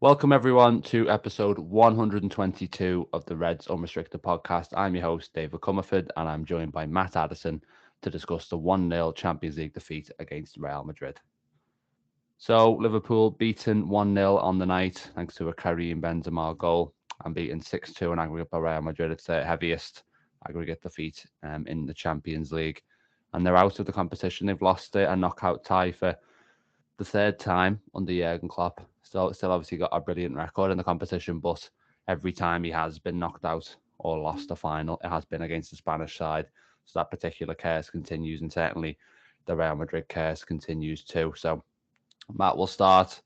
Welcome everyone to episode 122 of the Reds Unrestricted podcast. I'm your host, David Comerford, and I'm joined by Matt Addison to discuss the 1-0 Champions League defeat against Real Madrid. So, Liverpool beaten 1-0 on the night thanks to a Karim Benzema goal and beaten 6-2 in aggregate by Real Madrid. It's their heaviest aggregate defeat in the Champions League. And they're out of the competition. They've lost it, a knockout tie for the third time under Jurgen Klopp. Still obviously got a brilliant record in the competition, but every time he has been knocked out or lost a final, it has been against the Spanish side. So that particular curse continues, and certainly the Real Madrid curse continues too. So Matt, will start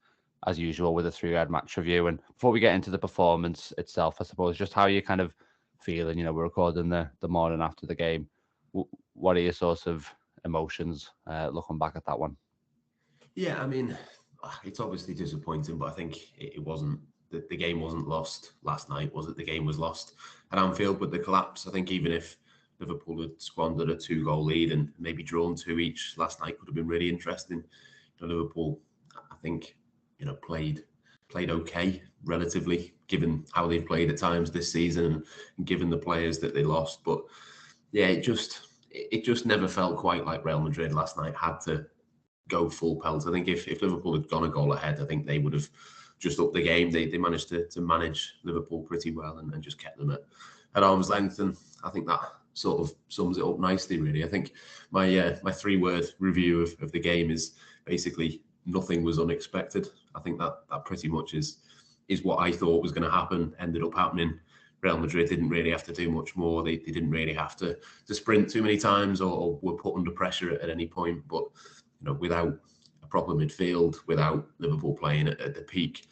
as usual with a three-red match review. And before we get into the performance itself, I suppose just how you kind of feeling. We're recording the morning after the game. What are your sorts of emotions looking back at that one? Yeah, I mean, it's obviously disappointing, but I think it wasn't. The game wasn't lost last night, was it? The game was lost at Anfield with the collapse. I think even if Liverpool had squandered a two-goal lead and maybe drawn two each last night, could have been really interesting. Liverpool, I think, played okay relatively, given how they've played at times this season and given the players that they lost. But yeah, it just never felt quite like Real Madrid last night had to go full pelt. I think if Liverpool had gone a goal ahead, I think they would have just upped the game. They managed to manage Liverpool pretty well and just kept them at arm's length. And I think that sort of sums it up nicely, really. I think my three-word review of the game is basically nothing was unexpected. I think that pretty much is what I thought was going to happen, ended up happening. Real Madrid didn't really have to do much more. They didn't really have to sprint too many times or were put under pressure at any point. But without a proper midfield, without Liverpool playing at the peak,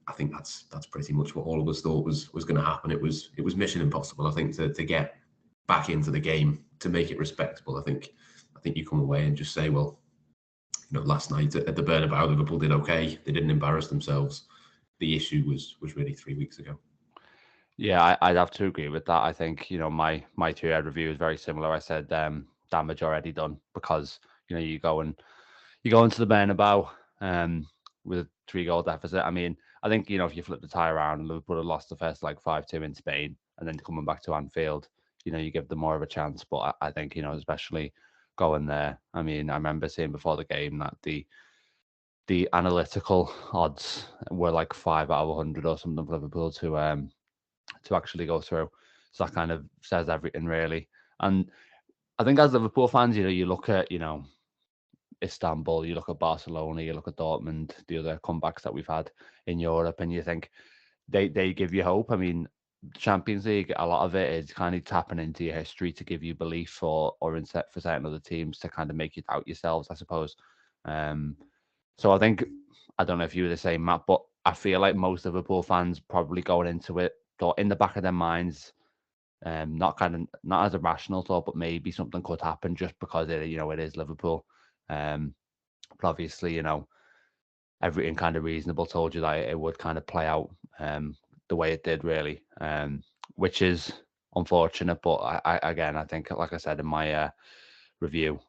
I think that's pretty much what all of us thought was going to happen. It was mission impossible. I think to get back into the game, to make it respectable. I think you come away and just say, well, last night at the Bernabeu, Liverpool did okay. They didn't embarrass themselves. The issue was really 3 weeks ago. Yeah, I'd have to agree with that. I think, my two-head review is very similar. I said damage already done because, you go into the Bernabeu with a 3-goal deficit. I mean, I think, if you flip the tie around, Liverpool had lost the first 5-2 in Spain and then coming back to Anfield, you give them more of a chance. But I think, especially going there, I mean, I remember seeing before the game that the analytical odds were 5 out of 100 or something for Liverpool to actually go through. So that kind of says everything, really. And I think as Liverpool fans, you look at, Istanbul, you look at Barcelona, you look at Dortmund, the other comebacks that we've had in Europe, and you think they give you hope. I mean, Champions League, a lot of it is kind of tapping into your history to give you belief or in set for certain other teams to kind of make you doubt yourselves, I suppose. So I think, I don't know if you were the same, Matt, but I feel like most Liverpool fans probably going into it thought in the back of their minds, not as a rational thought, but maybe something could happen just because it is Liverpool. But obviously, everything kind of reasonable told you that it would kind of play out the way it did, really, which is unfortunate. But I think, like I said in my review,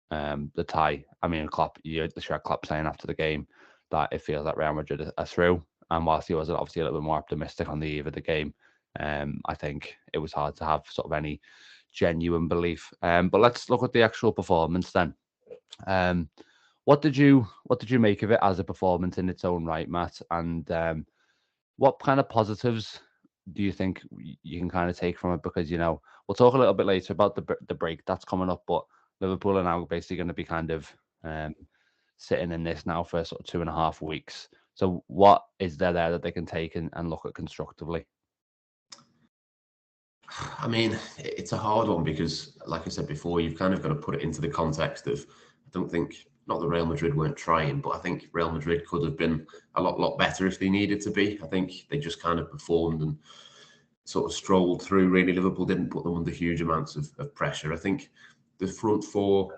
the tie. I mean, Klopp, you heard Klopp saying after the game that it feels like Real Madrid are through. And whilst he was obviously a little bit more optimistic on the eve of the game, I think it was hard to have sort of any genuine belief. But let's look at the actual performance then. What did you make of it as a performance in its own right, Matt? And what kind of positives do you think you can kind of take from it? Because we'll talk a little bit later about the break that's coming up, but Liverpool are now basically going to be kind of sitting in this now for sort of 2.5 weeks. So what is there that they can take and look at constructively? I mean, it's a hard one because, like I said before, you've kind of got to put it into the context of, I don't think, not that Real Madrid weren't trying, but I think Real Madrid could have been a lot better if they needed to be. I think they just kind of performed and sort of strolled through, really. Liverpool didn't put them under huge amounts of pressure. I think the front four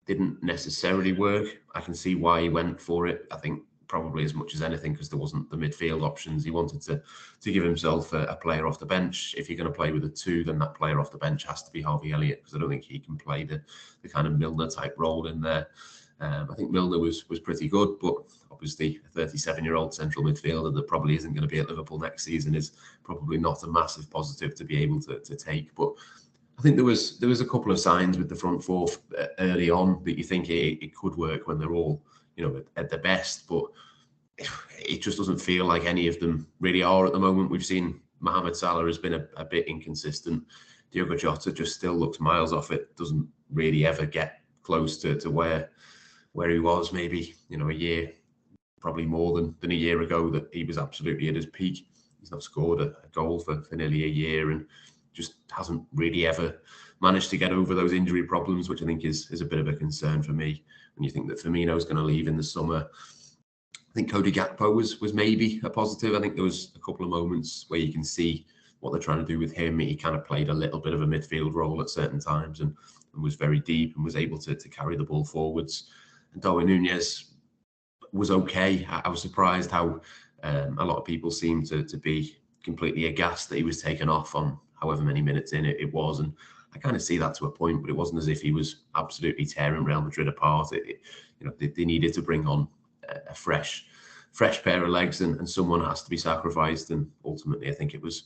didn't necessarily work. I can see why he went for it. I think probably as much as anything because there wasn't the midfield options. He wanted to give himself a player off the bench. If you're going to play with a two, then that player off the bench has to be Harvey Elliott because I don't think he can play the kind of Milner type role in there. I think Milner was pretty good, but obviously a 37-year-old central midfielder that probably isn't going to be at Liverpool next season is probably not a massive positive to be able to take. But I think there was a couple of signs with the front four early on that you think it could work when they're all, at their best, but it just doesn't feel like any of them really are at the moment. We've seen Mohamed Salah has been a bit inconsistent. Diogo Jota just still looks miles off it. Doesn't really ever get close to where he was maybe, a year, probably more than a year ago, that he was absolutely at his peak. He's not scored a goal for nearly a year and just hasn't really ever managed to get over those injury problems, which I think is a bit of a concern for me. When you think that Firmino's going to leave in the summer, I think Cody Gakpo was maybe a positive. I think there was a couple of moments where you can see what they're trying to do with him. He kind of played a little bit of a midfield role at certain times and was very deep and was able to carry the ball forwards. And Darwin Núñez was okay. I was surprised how a lot of people seemed to be completely aghast that he was taken off on however many minutes in it was. And I kind of see that to a point, but it wasn't as if he was absolutely tearing Real Madrid apart. They needed to bring on a fresh pair of legs, and someone has to be sacrificed. And ultimately, I think it was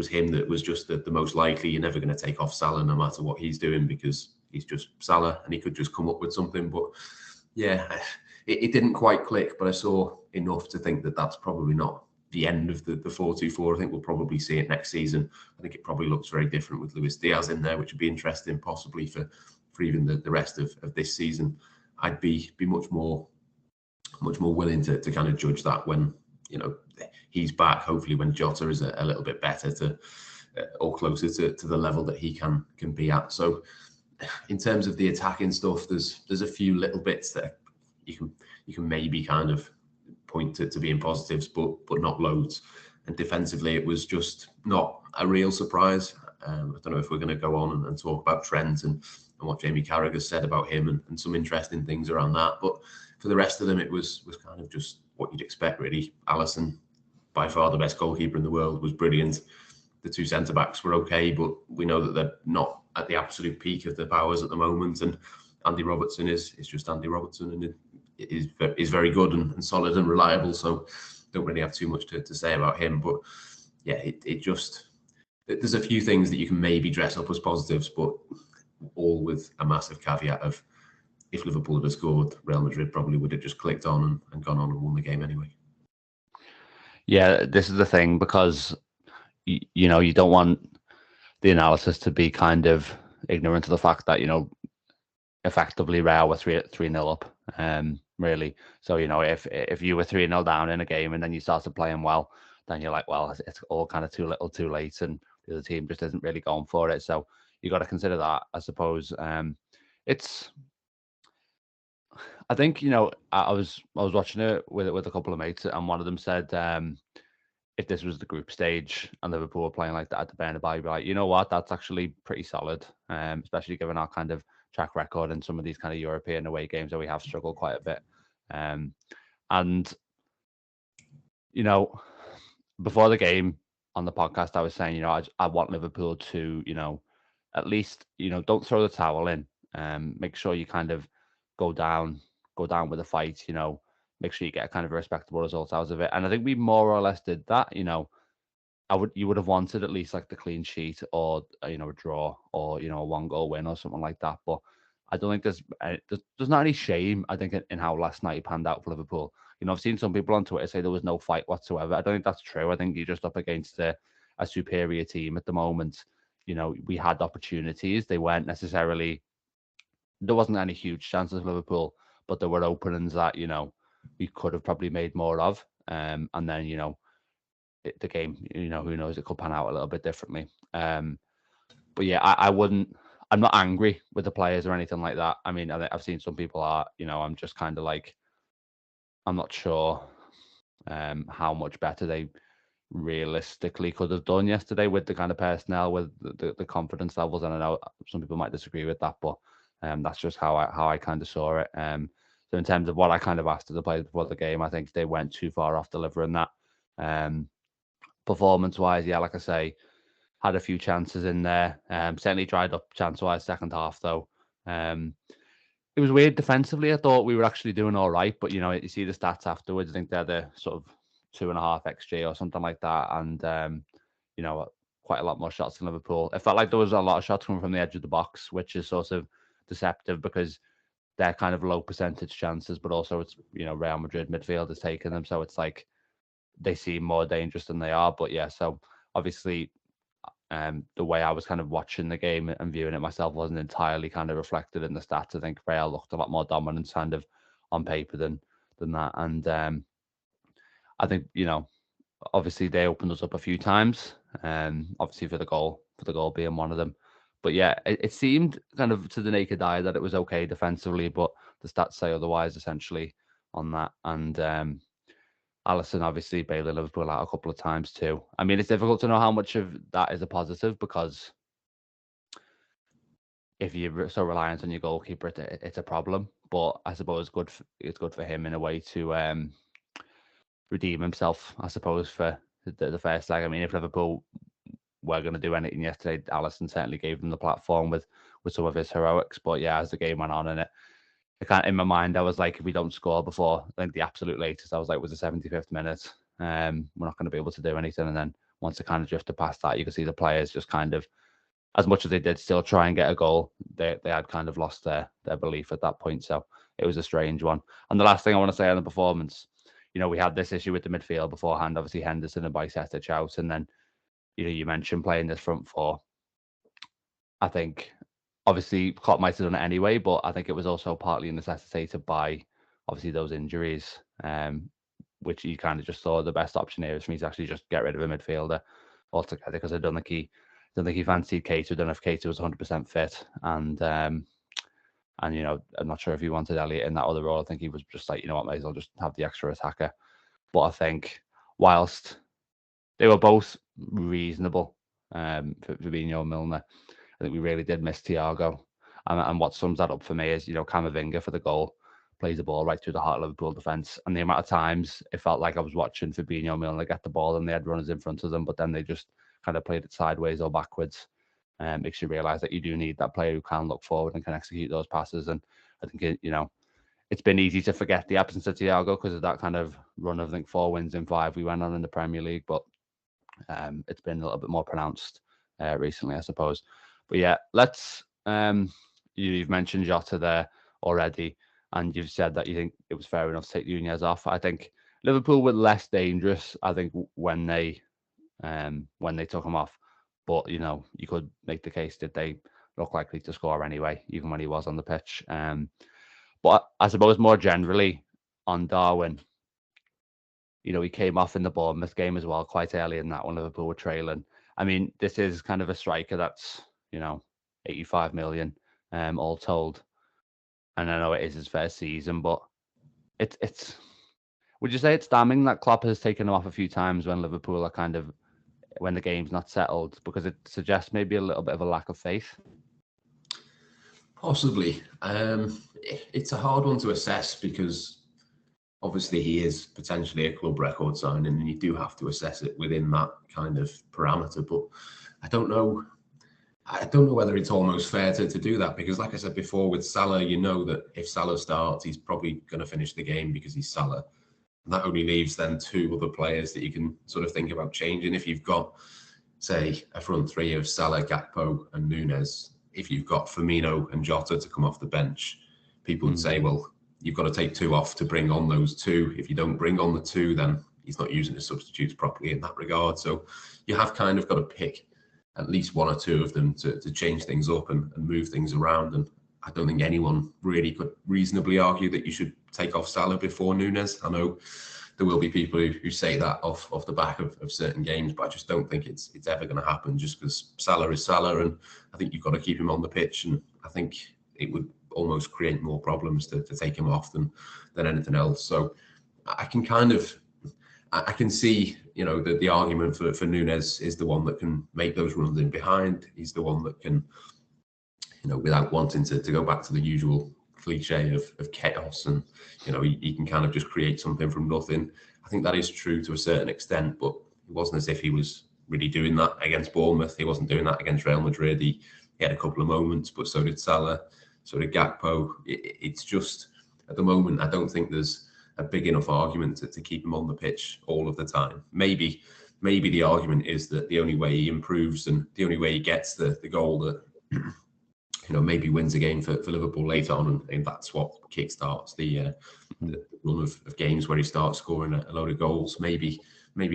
him that was just the most likely. You're never going to take off Salah no matter what he's doing, because he's just Salah and he could just come up with something. But yeah, it didn't quite click, but I saw enough to think that that's probably not the end of the 4-2-4. I think we'll probably see it next season. I think it probably looks very different with Luis Diaz in there, which would be interesting possibly for even the rest of this season. I'd be much more willing to kind of judge that when he's back. Hopefully when Jota is a little bit better or closer to the level that he can be at. So in terms of the attacking stuff, there's a few little bits that you can maybe kind of point to being positives, but not loads. And defensively, it was just not a real surprise. I don't know if we're going to go on and talk about Trent and what Jamie Carragher said about him and some interesting things around that. But for the rest of them, it was kind of just what you'd expect, really. Alisson, by far the best goalkeeper in the world, was brilliant. The two centre-backs were okay, but we know that they're not at the absolute peak of their powers at the moment. And Andy Robertson is just Andy Robertson, and is very good and solid and reliable. So don't really have too much to say about him. But yeah, it just, there's a few things that you can maybe dress up as positives, but all with a massive caveat of, if Liverpool had scored, Real Madrid probably would have just clicked on and gone on and won the game anyway. Yeah, this is the thing, because you don't want the analysis to be kind of ignorant of the fact that effectively Real were 3-0 up, really. So if you were 3-0 down in a game and then you started playing well, then you're like, well, it's all kind of too little, too late, and the other team just isn't really going for it. So you got to consider that, I suppose. I think I was watching it with a couple of mates, and one of them said, if this was the group stage and Liverpool were playing like that at the Bernabeu, you'd be like, you know what, that's actually pretty solid, especially given our kind of track record in some of these kind of European away games where we have struggled quite a bit. And before the game on the podcast, I was saying, I want Liverpool to, at least, don't throw the towel in. Make sure you kind of go down with a fight, make sure you get a kind of a respectable result out of it. And I think we more or less did that. You would have wanted at least like the clean sheet, or a draw, or a 1-goal win or something like that. But I don't think there's not any shame, I think, in how last night panned out for Liverpool. I've seen some people on Twitter say there was no fight whatsoever. I don't think that's true. I think you're just up against a superior team at the moment. We had opportunities. They weren't necessarily. There wasn't any huge chances for Liverpool, but there were openings that we could have probably made more of. And then the game, who knows, it could pan out a little bit differently. But yeah, I wouldn't. I'm not angry with the players or anything like that. I mean, I've seen some people are. I'm just kind of like, I'm not sure how much better they realistically could have done yesterday with the kind of personnel, with the confidence levels. And I know some people might disagree with that, but that's just how I kind of saw it. So in terms of what I kind of asked of the players before the game, I think they went too far off delivering that. Performance-wise, yeah, like I say, had a few chances in there. Certainly dried up chance-wise second half, though. it was weird defensively. I thought we were actually doing all right, but you see the stats afterwards. I think they had a sort of 2.5 XG or something like that, and quite a lot more shots than Liverpool. It felt like there was a lot of shots coming from the edge of the box, which is sort of deceptive because they're kind of low percentage chances, but also it's Real Madrid midfield is taking them, so it's like they seem more dangerous than they are. But yeah, so obviously the way I was kind of watching the game and viewing it myself wasn't entirely kind of reflected in the stats. I think Real looked a lot more dominant kind of on paper than that. And I think, obviously they opened us up a few times, obviously for the goal being one of them. But yeah, it seemed kind of to the naked eye that it was okay defensively, but the stats say otherwise essentially on that. And Alisson obviously bailing Liverpool out a couple of times too. I mean, it's difficult to know how much of that is a positive because if you're so reliant on your goalkeeper, it's a problem. But I suppose it's good for him in a way to redeem himself, I suppose, for the first leg. I mean, if Liverpool were going to do anything yesterday, Alisson certainly gave them the platform with some of his heroics. But yeah, as the game went on, and in my mind, I was like, if we don't score before the absolute latest, I was like, was the 75th minute, we're not going to be able to do anything. And then once it kind of drifted past that, you could see the players just kind of, as much as they did still try and get a goal, they had kind of lost their belief at that point. So it was a strange one. And the last thing I want to say on the performance, we had this issue with the midfield beforehand, obviously Henderson and Bajcetic out, and then you mentioned playing this front four. I think obviously Klopp might have done it anyway, but I think it was also partly necessitated by obviously those injuries, which he kind of just thought the best option here is for me to actually just get rid of a midfielder altogether, because I don't think he fancied Keita. I don't know if Keita was 100% fit, and I'm not sure if he wanted Elliott in that other role. I think he was just like, may as well just have the extra attacker. But I think whilst they were both reasonable, for Fabinho and Milner, I think we really did miss Thiago. And what sums that up for me is, Camavinga for the goal plays the ball right through the heart of Liverpool defence. And the amount of times it felt like I was watching Fabinho and Milner get the ball and they had runners in front of them, but then they just kind of played it sideways or backwards. Makes you realise that you do need that player who can look forward and can execute those passes. And I think, it's been easy to forget the absence of Thiago because of that kind of run of, I think, 4 wins in 5 we went on in the Premier League. But it's been a little bit more pronounced recently, I suppose. But yeah, let's. You've mentioned Jota there already, and you've said that you think it was fair enough to take Nunez off. I think Liverpool were less dangerous, I think, when they took him off. But you could make the case that they look likely to score anyway, even when he was on the pitch. But I suppose more generally on Darwin, he came off in the Bournemouth game as well quite early in that when Liverpool were trailing. I mean, this is kind of a striker that's 85 million all told, and I know it is his first season, but it's. Would you say it's damning that Klopp has taken him off a few times when Liverpool are kind of, when the game's not settled, because it suggests maybe a little bit of a lack of faith? Possibly. It's a hard one to assess because obviously he is potentially a club record signing and you do have to assess it within that kind of parameter. But I don't know whether it's almost fair to do that because, like I said before, with Salah, you know that if Salah starts, he's probably going to finish the game because he's Salah. And that only leaves then 2 other players that you can sort of think about changing. If you've got, say, a front 3 of Salah, Gakpo and Nunez, if you've got Firmino and Jota to come off the bench, people would say, well, you've got to take 2 off to bring on those 2. If you don't bring on the 2, then he's not using his substitutes properly in that regard. So you have kind of got to pick at least 1 or 2 of them to change things up and move things around. And I don't think anyone really could reasonably argue that you should take off Salah before Nunez. I know there will be people who say that off the back of certain games, but I just don't think it's ever going to happen just because Salah is Salah, and I think you've got to keep him on the pitch, and I think it would almost create more problems to take him off than anything else. So I can see, the argument for Nunez is the one that can make those runs in behind. He's the one that can, without wanting to go back to the usual cliche of chaos, and he can kind of just create something from nothing. I think that is true to a certain extent, but it wasn't as if he was really doing that against Bournemouth. He wasn't doing that against Real Madrid. He had a couple of moments, but so did Salah. sort of Gakpo, it's just at the moment I don't think there's a big enough argument to keep him on the pitch all of the time. Maybe the argument is that the only way he improves and the only way he gets the goal that maybe wins a game for Liverpool later on, and that's what kickstarts the run of games where he starts scoring a load of goals. Maybe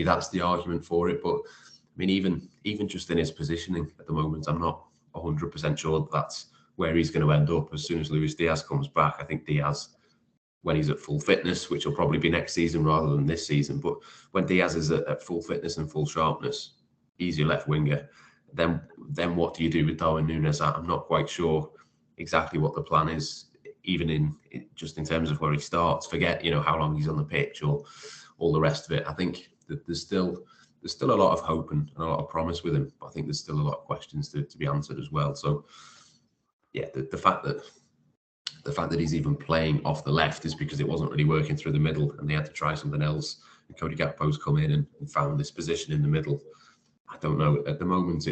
that's the argument for it. But I mean, even just in his positioning at the moment, I'm not 100% sure that's where he's going to end up as soon as Luis Diaz comes back. I think Diaz, when he's at full fitness, which will probably be next season rather than this season, but when Diaz is at full fitness and full sharpness, he's your left winger. Then what do you do with Darwin Núñez? I'm not quite sure exactly what the plan is, even in terms of where he starts. Forget how long he's on the pitch or all the rest of it. I think that there's still a lot of hope and a lot of promise with him, but I think there's still a lot of questions to be answered as well. So yeah, the fact that he's even playing off the left is because it wasn't really working through the middle and they had to try something else. And Cody Gakpo's come in and found this position in the middle. I don't know. At the moment,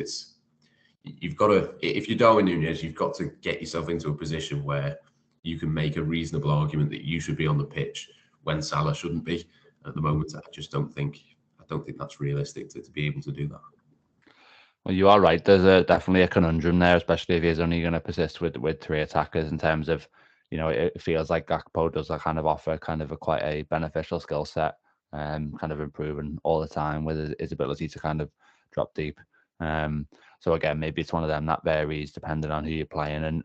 you've got to, if you're Darwin Núñez, you've got to get yourself into a position where you can make a reasonable argument that you should be on the pitch when Salah shouldn't be. At the moment, I don't think that's realistic to be able to do that. Well, you are right. There's definitely a conundrum there, especially if he's only going to persist with three attackers in terms of, it feels like Gakpo does kind of offer quite a beneficial skill set, kind of improving all the time with his ability to kind of drop deep. So again, maybe it's one of them that varies depending on who you're playing and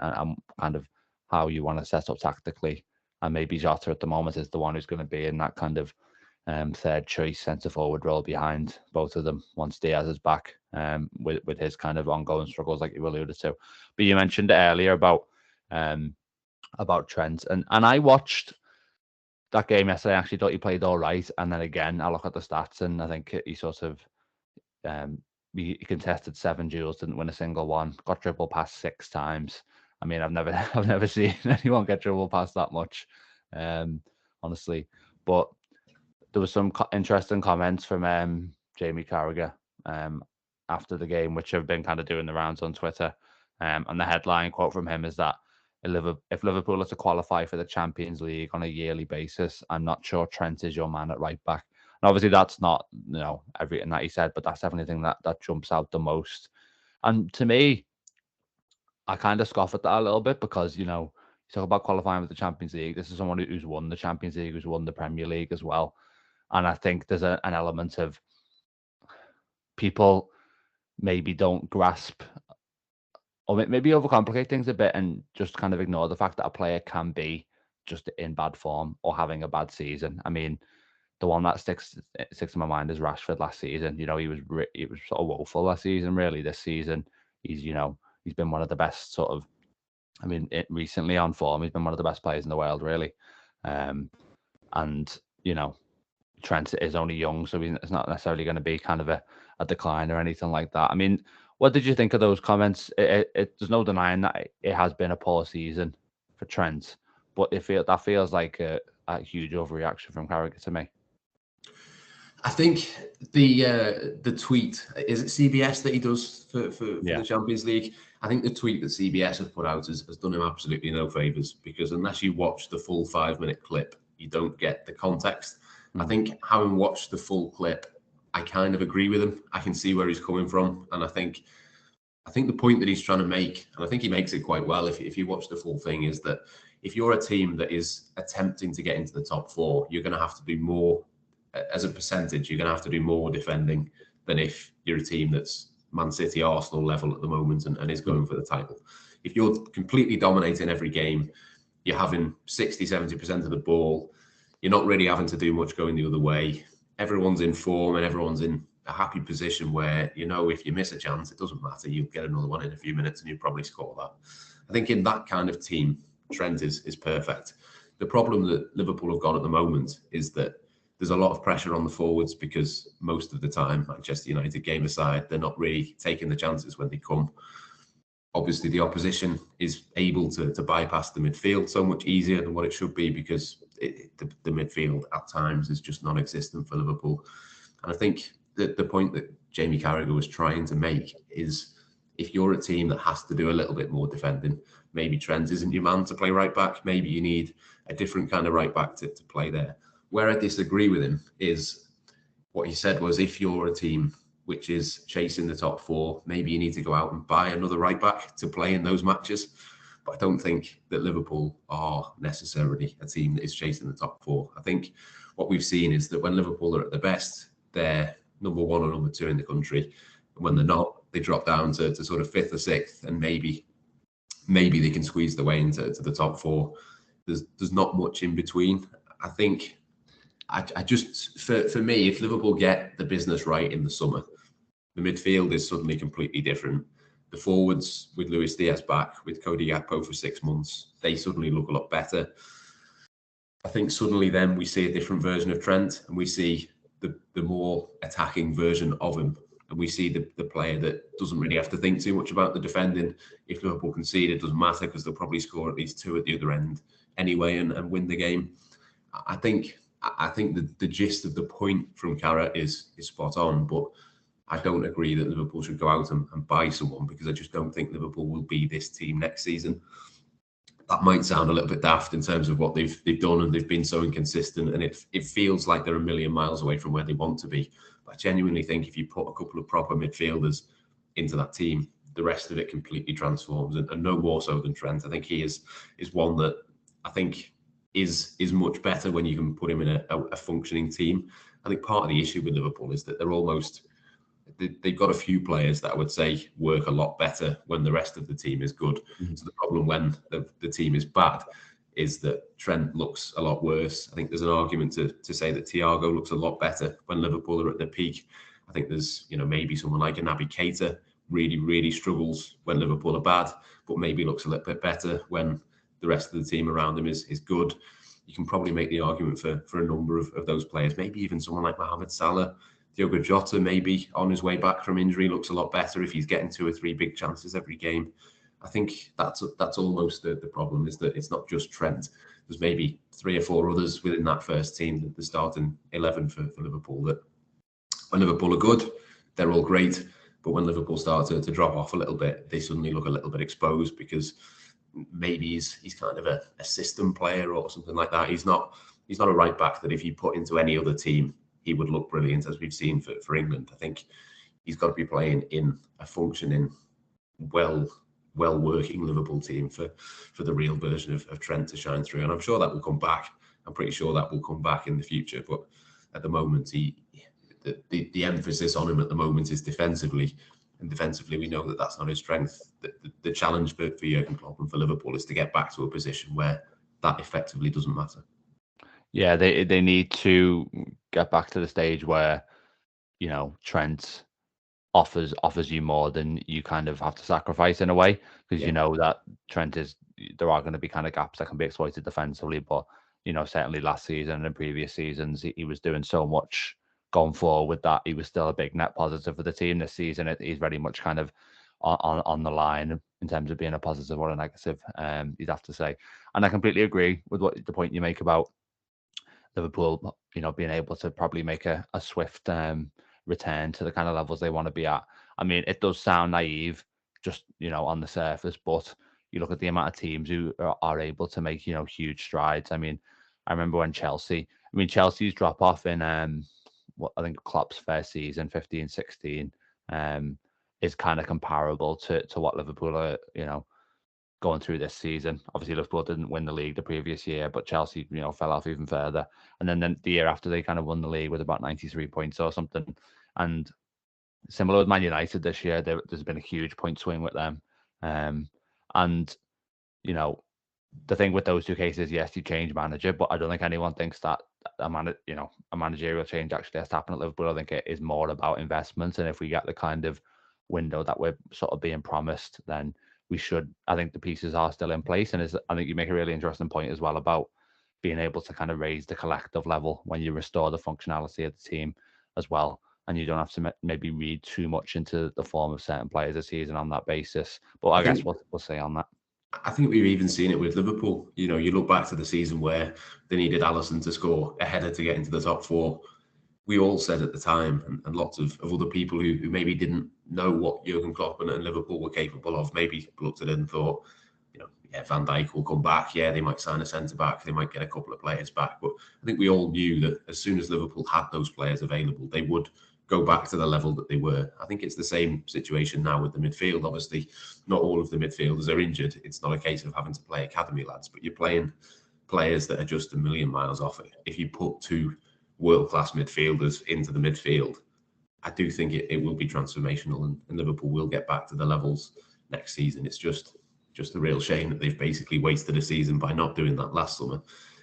kind of how you want to set up tactically. And maybe Jota at the moment is the one who's going to be in that kind of third choice centre forward role behind both of them once Diaz is back, with his kind of ongoing struggles like you alluded to. But you mentioned earlier about Trent, and I watched that game yesterday. I actually thought he played all right, and then again I look at the stats and I think he sort of he contested 7 duels, didn't win a single one, got dribbled past 6 times. I mean, I've never seen anyone get dribbled past that much, honestly. But there was some interesting comments from Jamie Carragher after the game, which have been kind of doing the rounds on Twitter. And the headline quote from him is that if Liverpool are to qualify for the Champions League on a yearly basis, I'm not sure Trent is your man at right back. And obviously that's not everything that he said, but that's definitely the thing that jumps out the most. And to me, I kind of scoff at that a little bit because, you talk about qualifying with the Champions League. This is someone who's won the Champions League, who's won the Premier League as well. And I think there's an element of people maybe don't grasp or maybe overcomplicate things a bit and just kind of ignore the fact that a player can be just in bad form or having a bad season. I mean, the one that sticks in my mind is Rashford last season. He was sort of woeful last season. Really, this season he's been one of the best sort of. I mean, recently on form, he's been one of the best players in the world, really. And Trent is only young, so it's not necessarily going to be kind of a decline or anything like that. I mean, what did you think of those comments? There's no denying that it has been a poor season for Trent, but that feels like a huge overreaction from Carragher to me. I think the tweet, is it CBS that he does for the Champions League? I think the tweet that CBS have put out has done him absolutely no favours, because unless you watch the full 5-minute clip, you don't get the context. I think having watched the full clip, I kind of agree with him. I can see where he's coming from, and I think the point that he's trying to make, and I think he makes it quite well if you watch the full thing, is that if you're a team that is attempting to get into the top 4, you're going to have to do more. As a percentage, you're going to have to do more defending than if you're a team that's Man City, Arsenal level at the moment and is going for the title. If you're completely dominating every game, you're having 60, 70% of the ball, you're not really having to do much going the other way. Everyone's in form and everyone's in a happy position where, if you miss a chance, it doesn't matter. You'll get another one in a few minutes and you'll probably score that. I think in that kind of team, Trent is perfect. The problem that Liverpool have got at the moment is that there's a lot of pressure on the forwards because most of the time, Manchester United game aside, they're not really taking the chances when they come. Obviously, the opposition is able to bypass the midfield so much easier than what it should be because the midfield at times is just non-existent for Liverpool. And I think that the point that Jamie Carragher was trying to make is if you're a team that has to do a little bit more defending, maybe Trent isn't your man to play right back. Maybe you need a different kind of right back to play there. Where I disagree with him is what he said was, if you're a team which is chasing the top four, maybe you need to go out and buy another right back to play in those matches. But I don't think that Liverpool are necessarily a team that is chasing the top four. I think what we've seen is that when Liverpool are at the best, they're number one or number two in the country. And when they're not, they drop down to sort of fifth or sixth, and maybe they can squeeze their way into the top four. There's not much in between. I think I just, for me, if Liverpool get the business right in the summer, the midfield is suddenly completely different. The forwards, with Luis Diaz back, with Cody Gakpo for 6 months, they suddenly look a lot better. I think suddenly then we see a different version of Trent, and we see the more attacking version of him. And we see the player that doesn't really have to think too much about the defending. If Liverpool concede, it doesn't matter, because they'll probably score at least two at the other end anyway and win the game. I think the gist of the point from Carragher is spot on, but I don't agree that Liverpool should go out and buy someone, because I just don't think Liverpool will be this team next season. That might sound a little bit daft in terms of what they've done, and they've been so inconsistent, and it feels like they're a million miles away from where they want to be. But I genuinely think if you put a couple of proper midfielders into that team, the rest of it completely transforms, and no more so than Trent. I think he is one that I think is much better when you can put him in a functioning team. I think part of the issue with Liverpool is that they've got a few players that I would say work a lot better when the rest of the team is good. Mm-hmm. So the problem when the team is bad is that Trent looks a lot worse. I think there's an argument to say that Thiago looks a lot better when Liverpool are at their peak. I think there's, maybe someone like a Naby Keita really, really struggles when Liverpool are bad, but maybe looks a little bit better when the rest of the team around him is good. You can probably make the argument for a number of those players, maybe even someone like Mohamed Salah. Diogo Jota, maybe on his way back from injury, looks a lot better if he's getting 2 or 3 big chances every game. I think that's almost the problem, is that it's not just Trent. There's maybe 3 or 4 others within that first team, the starting 11 for Liverpool, that when Liverpool are good, they're all great. But when Liverpool start to drop off a little bit, they suddenly look a little bit exposed, because maybe he's kind of a system player or something like that. He's not a right back that if you put into any other team, he would look brilliant, as we've seen for England. I think he's got to be playing in a functioning, well-working Liverpool team for the real version of Trent to shine through. And I'm sure that will come back. I'm pretty sure that will come back in the future. But at the moment, the emphasis on him at the moment is defensively. And defensively, we know that that's not his strength. The challenge for Jurgen Klopp and for Liverpool is to get back to a position where that effectively doesn't matter. Yeah, they need to get back to the stage where, Trent offers you more than you kind of have to sacrifice in a way, because you know that there are going to be kind of gaps that can be exploited defensively. But, certainly last season and previous seasons, he was doing so much going forward with that. He was still a big net positive for the team. This season, he's very much kind of on the line in terms of being a positive or a negative, you'd have to say. And I completely agree with the point you make about Liverpool, being able to probably make a swift return to the kind of levels they want to be at. I mean, it does sound naive just, on the surface, but you look at the amount of teams who are able to make, huge strides. I mean, I remember when Chelsea's drop off in, what I think Klopp's first season, 15-16, is kind of comparable to what Liverpool are, going through this season. Obviously, Liverpool didn't win the league the previous year, but Chelsea, fell off even further. And then the year after, they kind of won the league with about 93 points or something. And similar with Man United this year, there's been a huge point swing with them. And, the thing with those two cases, yes, you change manager, but I don't think anyone thinks that a managerial change actually has to happen at Liverpool. I think it is more about investment. And if we get the kind of window that we're sort of being promised, then we should. I think the pieces are still in place. And I think you make a really interesting point as well about being able to kind of raise the collective level when you restore the functionality of the team as well. And you don't have to maybe read too much into the form of certain players this season on that basis. But I guess we'll say on that. I think we've even seen it with Liverpool. You look back to the season where they needed Alisson to score a header to get into the top 4. we all said at the time, and lots of other people who maybe didn't know what Jurgen Klopp and Liverpool were capable of, maybe looked at it and thought, yeah, Van Dijk will come back. Yeah, they might sign a centre-back. They might get a couple of players back. But I think we all knew that as soon as Liverpool had those players available, they would go back to the level that they were. I think it's the same situation now with the midfield. Obviously, not all of the midfielders are injured. It's not a case of having to play academy lads, but you're playing players that are just a million miles off it. If you put two world-class midfielders into the midfield, I do think it will be transformational, and Liverpool will get back to the levels next season. It's just a real shame that they've basically wasted a season by not doing that last summer.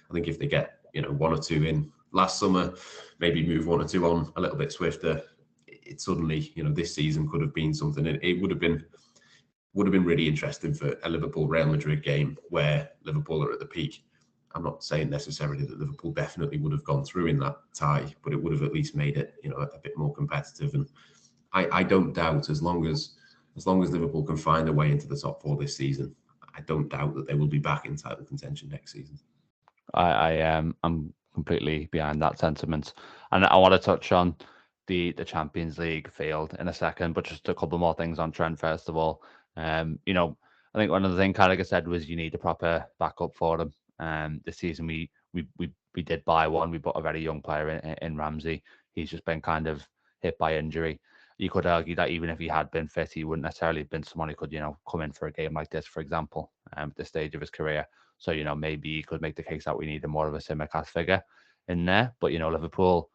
I think if they get one or two in last summer, maybe move one or two on a little bit swifter, it suddenly this season could have been something. It would have been really interesting for a Liverpool Real Madrid game where Liverpool are at the peak. I'm not saying necessarily that Liverpool definitely would have gone through in that tie, but it would have at least made it a bit more competitive. And I don't doubt as long as Liverpool can find a way into the top four this season, I don't doubt that they will be back in title contention next season. I'm completely behind that sentiment, and I want to touch on the Champions League field in a second, but just a couple more things on Trent first of all. I think one of the things Carragher said was you need a proper backup for them. This season we did buy one. We bought a very young player in Ramsey. He's just been kind of hit by injury. You could argue that even if he had been fit, he wouldn't necessarily have been someone who could, come in for a game like this, for example, at this stage of his career. So, maybe you could make the case that we needed more of a Tsimikas figure in there. But, Liverpool,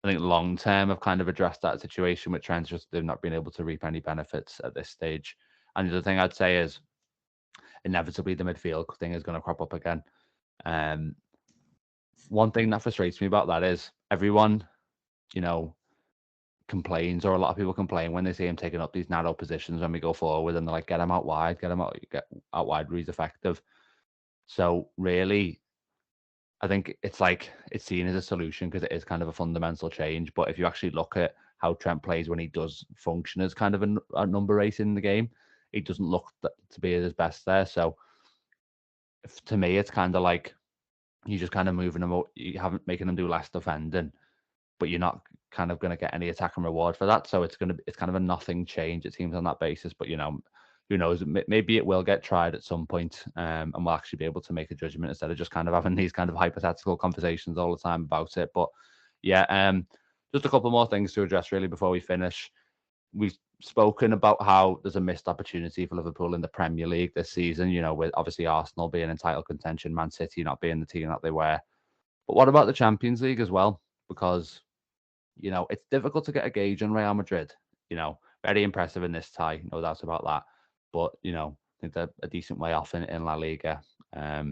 I think long term have kind of addressed that situation with Trent, just they've not been able to reap any benefits at this stage. And the other thing I'd say is inevitably the midfield thing is going to crop up again. One thing that frustrates me about that is everyone, complains, or a lot of people complain when they see him taking up these narrow positions when we go forward, and they're like, get him out wide where he's effective. So really, I think it's seen as a solution because it is kind of a fundamental change. But if you actually look at how Trent plays when he does function as kind of a number 8 in the game, he doesn't look to be at his best there. So to me, it's kind of like you're just kind of moving him, you haven't making him do less defending, but you're not kind of going to get any attack and reward for that. So it's kind of a nothing change, it seems, on that basis. But, who knows? Maybe it will get tried at some point, and we'll actually be able to make a judgment instead of just kind of having these kind of hypothetical conversations all the time about it. But yeah, just a couple more things to address really before we finish. We've spoken about how there's a missed opportunity for Liverpool in the Premier League this season, with obviously Arsenal being in title contention, Man City not being the team that they were. But what about the Champions League as well? Because, it's difficult to get a gauge on Real Madrid. Very impressive in this tie, no doubt about that. But, I think they're a decent way off in La Liga. Let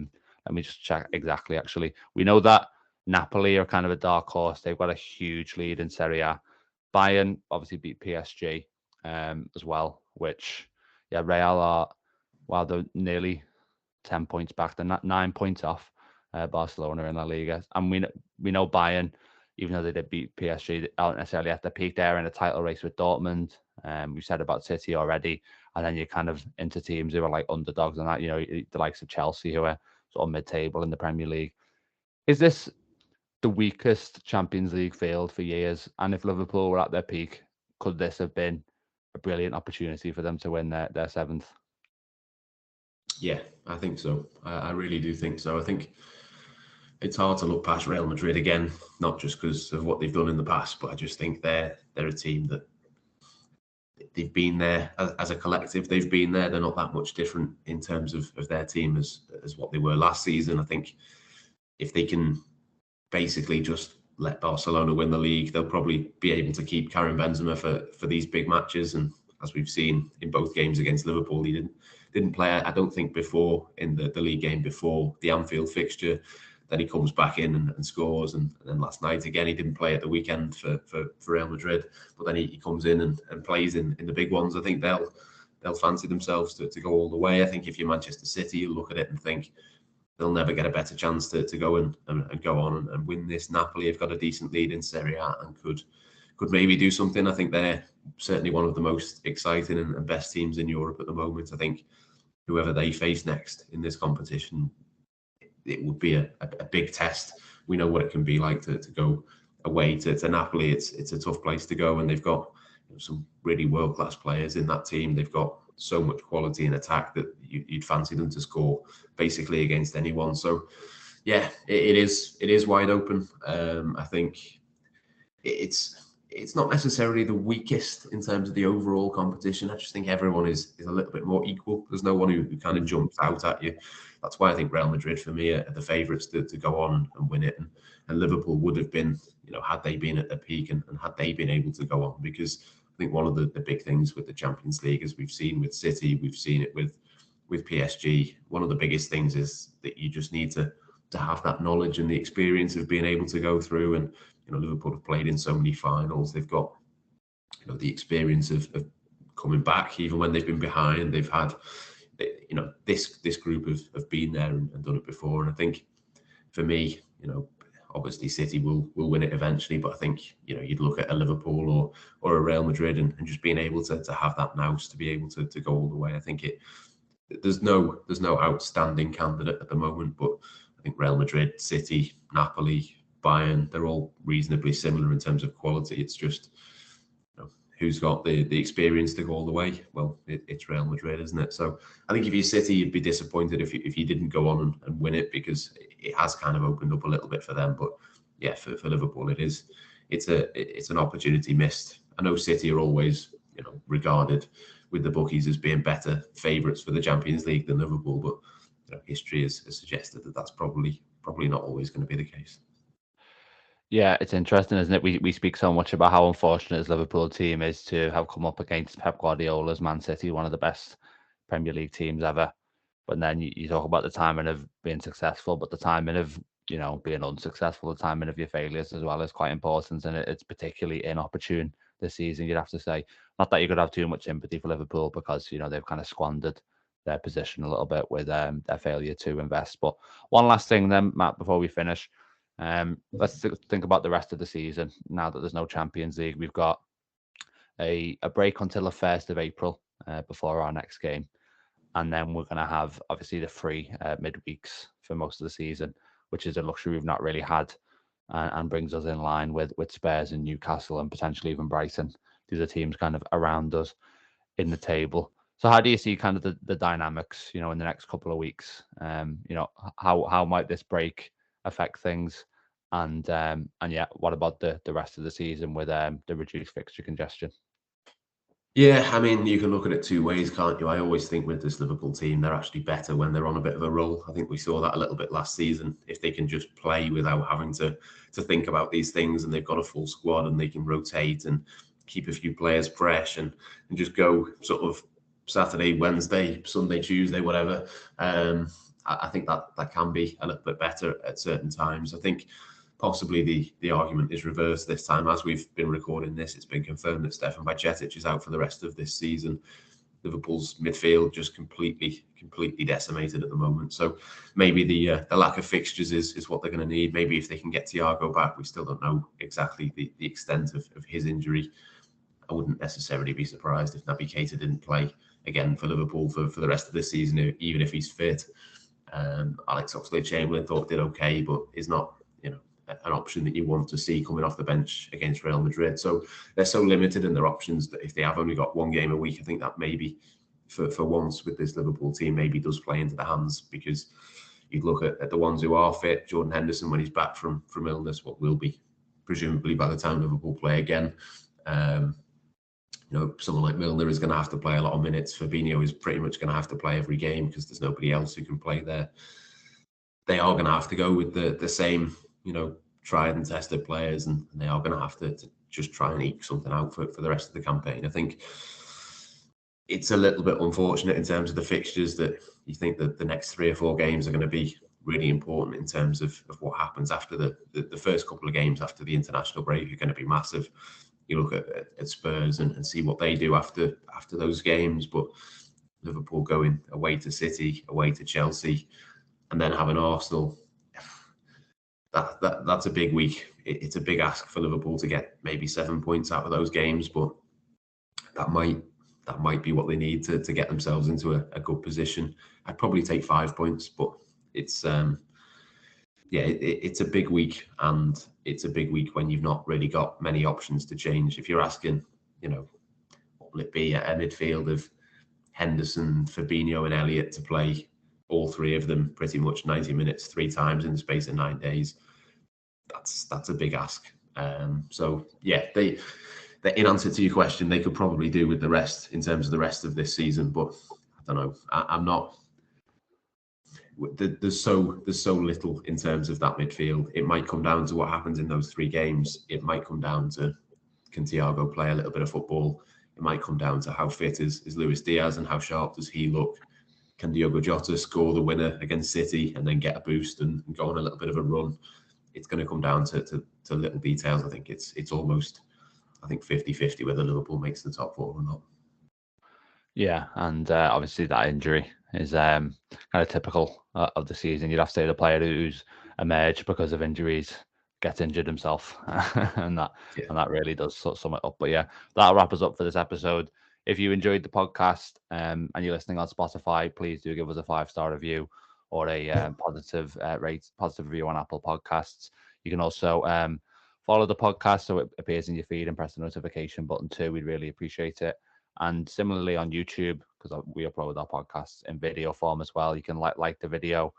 me just check exactly, actually. We know that Napoli are kind of a dark horse. They've got a huge lead in Serie A. Bayern obviously beat PSG as well, which, Real are, while they're nearly 10 points back, they're not 9 points off Barcelona in La Liga. And we know Bayern, even though they did beat PSG, they aren't necessarily at the peak there in a title race with Dortmund. We said about City already, and then you're kind of into teams who are like underdogs and that, the likes of Chelsea, who are sort of mid-table in the Premier League. Is this the weakest Champions League field for years? And if Liverpool were at their peak, could this have been a brilliant opportunity for them to win their 7th? Yeah, I think so. I really do think so. I think it's hard to look past Real Madrid again, not just because of what they've done in the past, but I just think they're a team that they've been there as a collective. They've been there. They're not that much different in terms of their team as what they were last season. I think if they can basically just let Barcelona win the league, they'll probably be able to keep Karim Benzema for these big matches. And as we've seen in both games against Liverpool, he didn't play, I don't think, before in the league game before the Anfield fixture. Then he comes back in and scores, and then last night again he didn't play at the weekend for Real Madrid, but then he comes in and plays in the big ones. I think they'll fancy themselves to go all the way. I think if you're Manchester City, you look at it and think they'll never get a better chance to go and go on and win this. Napoli have got a decent lead in Serie A and could maybe do something. I think they're certainly one of the most exciting and best teams in Europe at the moment. I think whoever they face next in this competition, it would be a big test. We know what it can be like to go away to Napoli, it's a tough place to go, and they've got some really world-class players in that team. They've got so much quality in attack that you'd fancy them to score basically against anyone. So yeah, it is wide open. I think it's not necessarily the weakest in terms of the overall competition. I just think everyone is a little bit more equal. There's no one who kind of jumps out at you. That's why I think Real Madrid, for me, are the favourites to go on and win it. And Liverpool would have been, had they been at their peak and had they been able to go on. Because I think one of the big things with the Champions League, as we've seen with City, we've seen it with PSG, one of the biggest things is that you just need to have that knowledge and the experience of being able to go through. And Liverpool have played in so many finals. They've got the experience of coming back even when they've been behind. They've had this group have been there and done it before. And I think for me, obviously City will win it eventually, but I think you'd look at a Liverpool or a Real Madrid and just being able to have that nous to be able to go all the way. I think there's no outstanding candidate at the moment, but I think Real Madrid, City, Napoli, Bayern, they're all reasonably similar in terms of quality. It's just who's got the experience to go all the way. Well, it's Real Madrid, isn't it? So I think if you're City, you'd be disappointed if you didn't go on and win it, because it has kind of opened up a little bit for them. But yeah, for Liverpool, it's an opportunity missed. I know City are always regarded with the bookies as being better favourites for the Champions League than Liverpool, but history has suggested that that's probably not always going to be the case. Yeah, it's interesting, isn't it? We speak so much about how unfortunate his Liverpool team is to have come up against Pep Guardiola's Man City, one of the best Premier League teams ever. But then you talk about the timing of being successful, but the timing of being unsuccessful, the timing of your failures as well is quite important, and it's particularly inopportune this season. You'd have to say, not that you could have too much sympathy for Liverpool, because they've kind of squandered their position a little bit with their failure to invest. But one last thing then, Matt, before we finish. Let's think about the rest of the season. Now that there's no Champions League, we've got a break until the 1st of April before our next game. And then we're going to have, obviously, the free midweeks for most of the season, which is a luxury we've not really had, and brings us in line with Spurs and Newcastle and potentially even Brighton. These are teams kind of around us in the table. So how do you see kind of the dynamics, in the next couple of weeks? How might this break affect things? And yeah, what about the rest of the season with the reduced fixture congestion? Yeah, I mean, you can look at it two ways, can't you? I always think with this Liverpool team, they're actually better when they're on a bit of a roll. I think we saw that a little bit last season. If they can just play without having to think about these things, and they've got a full squad and they can rotate and keep a few players fresh and just go sort of Saturday, Wednesday, Sunday, Tuesday, whatever. I think that can be a little bit better at certain times. I think possibly the argument is reversed this time. As we've been recording this, it's been confirmed that Stefan Bajcetic is out for the rest of this season. Liverpool's midfield just completely decimated at the moment. So maybe the lack of fixtures is what they're going to need. Maybe if they can get Thiago back, we still don't know exactly the extent of his injury. I wouldn't necessarily be surprised if Naby Keita didn't play again for Liverpool for the rest of the season, even if he's fit. Alex Oxlade-Chamberlain thought did okay, but is not an option that you want to see coming off the bench against Real Madrid. So they're so limited in their options that if they have only got one game a week, I think that maybe for once with this Liverpool team maybe does play into the hands, because you'd look at the ones who are fit. Jordan Henderson, when he's back from illness, what will be presumably by the time Liverpool play again. Someone like Milner is going to have to play a lot of minutes. Fabinho is pretty much going to have to play every game because there's nobody else who can play there. They are going to have to go with the same tried and tested players, and they are going to have to just try and eke something out for the rest of the campaign. I think it's a little bit unfortunate in terms of the fixtures, that you think that the next 3 or 4 games are going to be really important in terms of what happens after the first couple of games after the international break are going to be massive. You look at Spurs and see what they do after those games, but Liverpool going away to City, away to Chelsea, and then having Arsenal. That's a big week. It's a big ask for Liverpool to get maybe 7 points out of those games, but that might be what they need to get themselves into a good position. I'd probably take 5 points, but it's yeah, it's a big week, and it's a big week when you've not really got many options to change. If you're asking, what will it be, a midfield of Henderson, Fabinho, and Elliott to play all three of them pretty much 90 minutes 3 times in the space of 9 days, that's a big ask. So yeah, they in answer to your question, they could probably do with the rest in terms of the rest of this season, but I don't know. I'm not. There's so little in terms of that midfield. It might come down to what happens in those 3 games. It might come down to, can Thiago play a little bit of football? It might come down to how fit is Luis Diaz and how sharp does he look? Can Diogo Jota score the winner against City and then get a boost and go on a little bit of a run? It's going to come down to little details. I think it's almost, 50-50 whether Liverpool makes the top 4 or not. Yeah, and obviously that injury is kind of typical of the season. You'd have to say the player who's emerged because of injuries gets injured himself, and that really does sum it up. But yeah, that'll wrap us up for this episode. If you enjoyed the podcast and you're listening on Spotify, please do give us a 5-star review or a positive review on Apple Podcasts. You can also follow the podcast so it appears in your feed and press the notification button too. We'd really appreciate it. And similarly on YouTube, because we upload our podcasts in video form as well, you can like the video,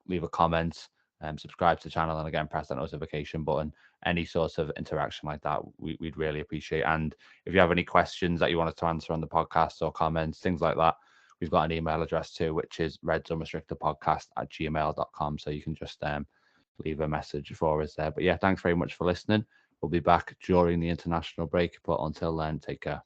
leave a comment, subscribe to the channel, and again, press that notification button. Any sort of interaction like that, we'd really appreciate. And if you have any questions that you want us to answer on the podcast or comments, things like that, we've got an email address too, which is redsunrestrictedpodcast@gmail.com. So you can just leave a message for us there. But yeah, thanks very much for listening. We'll be back during the international break. But until then, take care.